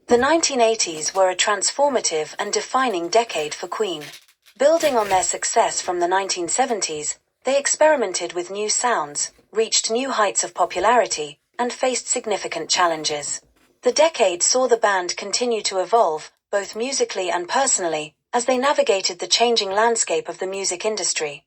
The 1980s were a transformative and defining decade for Queen. Building on their success from the 1970s, they experimented with new sounds, reached new heights of popularity, and faced significant challenges. The decade saw the band continue to evolve, both musically and personally, as they navigated the changing landscape of the music industry.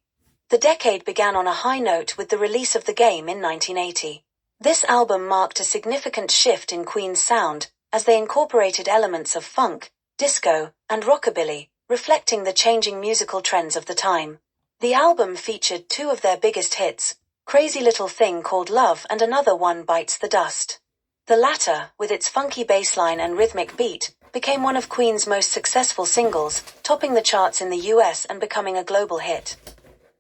The decade began on a high note with the release of The Game in 1980. This album marked a significant shift in Queen's sound, as they incorporated elements of funk, disco, and rockabilly, reflecting the changing musical trends of the time. The album featured two of their biggest hits, Crazy Little Thing Called Love and Another One Bites the Dust. The latter, with its funky bass line and rhythmic beat, became one of Queen's most successful singles, topping the charts in the US and becoming a global hit.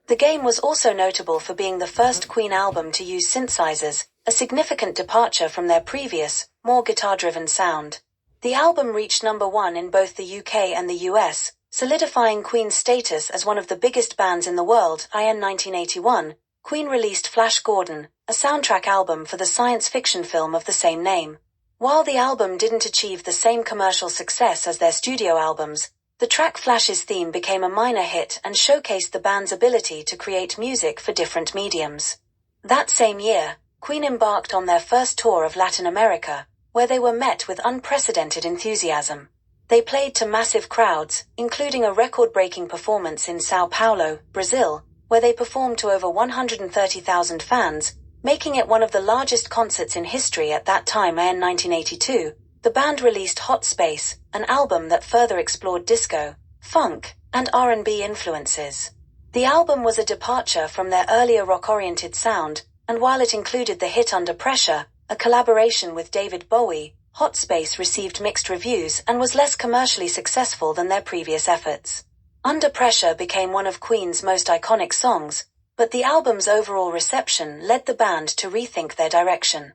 The Game was also notable for being the first Queen album to use synthesizers, a significant departure from their previous, more guitar-driven sound. The album reached number 1 in both the UK and the US, solidifying Queen's status as one of the biggest bands in the world. In 1981, Queen released Flash Gordon, a soundtrack album for the science fiction film of the same name. While the album didn't achieve the same commercial success as their studio albums, the track Flash's theme became a minor hit and showcased the band's ability to create music for different mediums. That same year, Queen embarked on their first tour of Latin America, where they were met with unprecedented enthusiasm. They played to massive crowds, including a record-breaking performance in São Paulo, Brazil, where they performed to over 130,000 fans, making it one of the largest concerts in history at that time. In 1982, the band released Hot Space, an album that further explored disco, funk, and R&B influences. The album was a departure from their earlier rock-oriented sound, and while it included the hit Under Pressure, a collaboration with David Bowie, Hot Space received mixed reviews and was less commercially successful than their previous efforts. Under Pressure became one of Queen's most iconic songs, but the album's overall reception led the band to rethink their direction.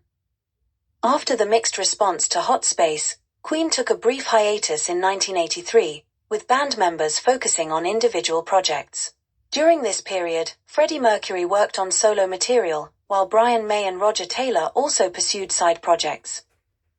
After the mixed response to Hot Space, Queen took a brief hiatus in 1983, with band members focusing on individual projects. During this period, Freddie Mercury worked on solo material, while Brian May and Roger Taylor also pursued side projects.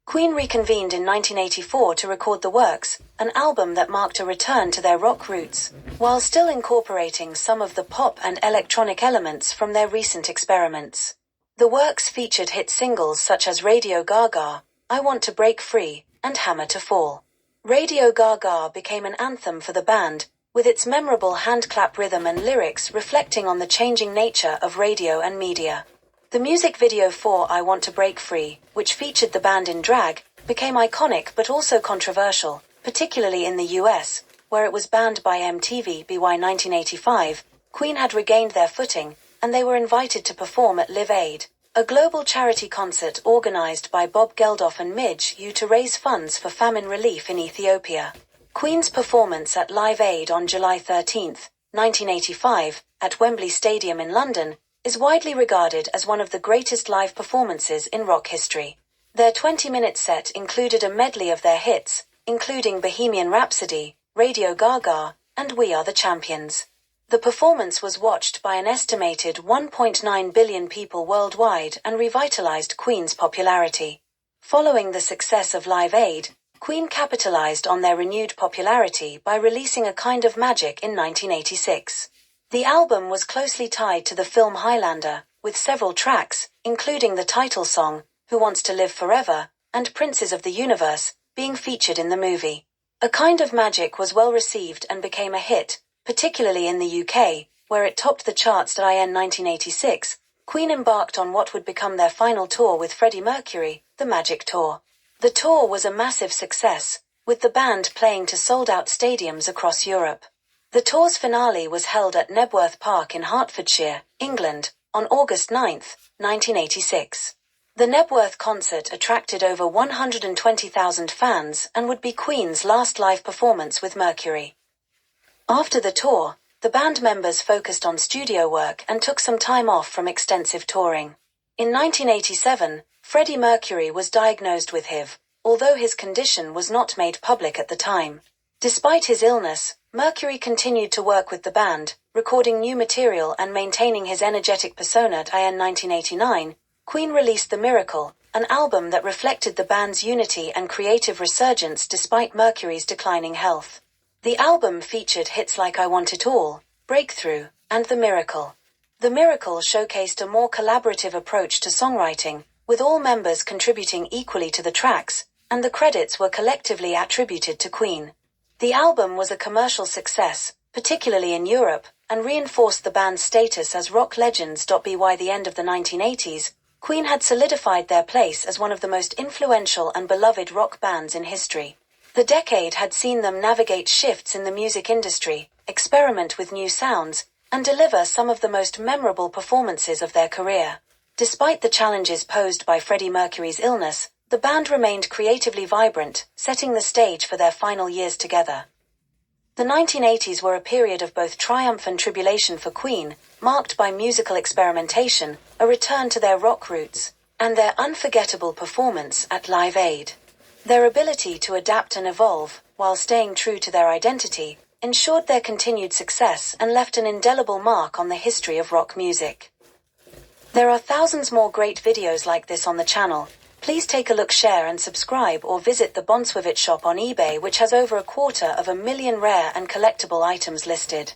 Queen reconvened in 1984 to record The Works, an album that marked a return to their rock roots, while still incorporating some of the pop and electronic elements from their recent experiments. The Works featured hit singles such as Radio Gaga, I Want to Break Free, and Hammer to Fall. Radio Gaga became an anthem for the band, with its memorable hand-clap rhythm and lyrics reflecting on the changing nature of radio and media. The music video for I Want to Break Free, which featured the band in drag, became iconic but also controversial, particularly in the US, where it was banned by MTV. By 1985, Queen had regained their footing, and they were invited to perform at Live Aid, a global charity concert organized by Bob Geldof and Midge Ure to raise funds for famine relief in Ethiopia. Queen's performance at Live Aid on July 13, 1985, at Wembley Stadium in London, is widely regarded as one of the greatest live performances in rock history. Their 20-minute set included a medley of their hits, including Bohemian Rhapsody, Radio Gaga, and We Are the Champions. The performance was watched by an estimated 1.9 billion people worldwide and revitalized Queen's popularity. Following the success of Live Aid, Queen capitalized on their renewed popularity by releasing A Kind of Magic in 1986. The album was closely tied to the film Highlander, with several tracks, including the title song, Who Wants to Live Forever, and Princes of the Universe, being featured in the movie. A Kind of Magic was well received and became a hit, particularly in the UK, where it topped the charts. In 1986, Queen embarked on what would become their final tour with Freddie Mercury, the Magic Tour. The tour was a massive success, with the band playing to sold-out stadiums across Europe. The tour's finale was held at Knebworth Park in Hertfordshire, England, on August 9, 1986. The Knebworth concert attracted over 120,000 fans and would be Queen's last live performance with Mercury. After the tour, the band members focused on studio work and took some time off from extensive touring. In 1987, Freddie Mercury was diagnosed with HIV, although his condition was not made public at the time. Despite his illness, Mercury continued to work with the band, recording new material and maintaining his energetic persona. In 1989, Queen released The Miracle, an album that reflected the band's unity and creative resurgence despite Mercury's declining health. The album featured hits like I Want It All, Breakthrough, and The Miracle. The Miracle showcased a more collaborative approach to songwriting, with all members contributing equally to the tracks, and the credits were collectively attributed to Queen. The album was a commercial success, particularly in Europe, and reinforced the band's status as rock legends. By the end of the 1980s, Queen had solidified their place as one of the most influential and beloved rock bands in history. The decade had seen them navigate shifts in the music industry, experiment with new sounds, and deliver some of the most memorable performances of their career. Despite the challenges posed by Freddie Mercury's illness, the band remained creatively vibrant, setting the stage for their final years together. The 1980s were a period of both triumph and tribulation for Queen, marked by musical experimentation, a return to their rock roots, and their unforgettable performance at Live Aid. Their ability to adapt and evolve, while staying true to their identity, ensured their continued success and left an indelible mark on the history of rock music. There are thousands more great videos like this on the channel. Please take a look, share and subscribe, or visit the Bonswivit shop on eBay, which has over 250,000 rare and collectible items listed.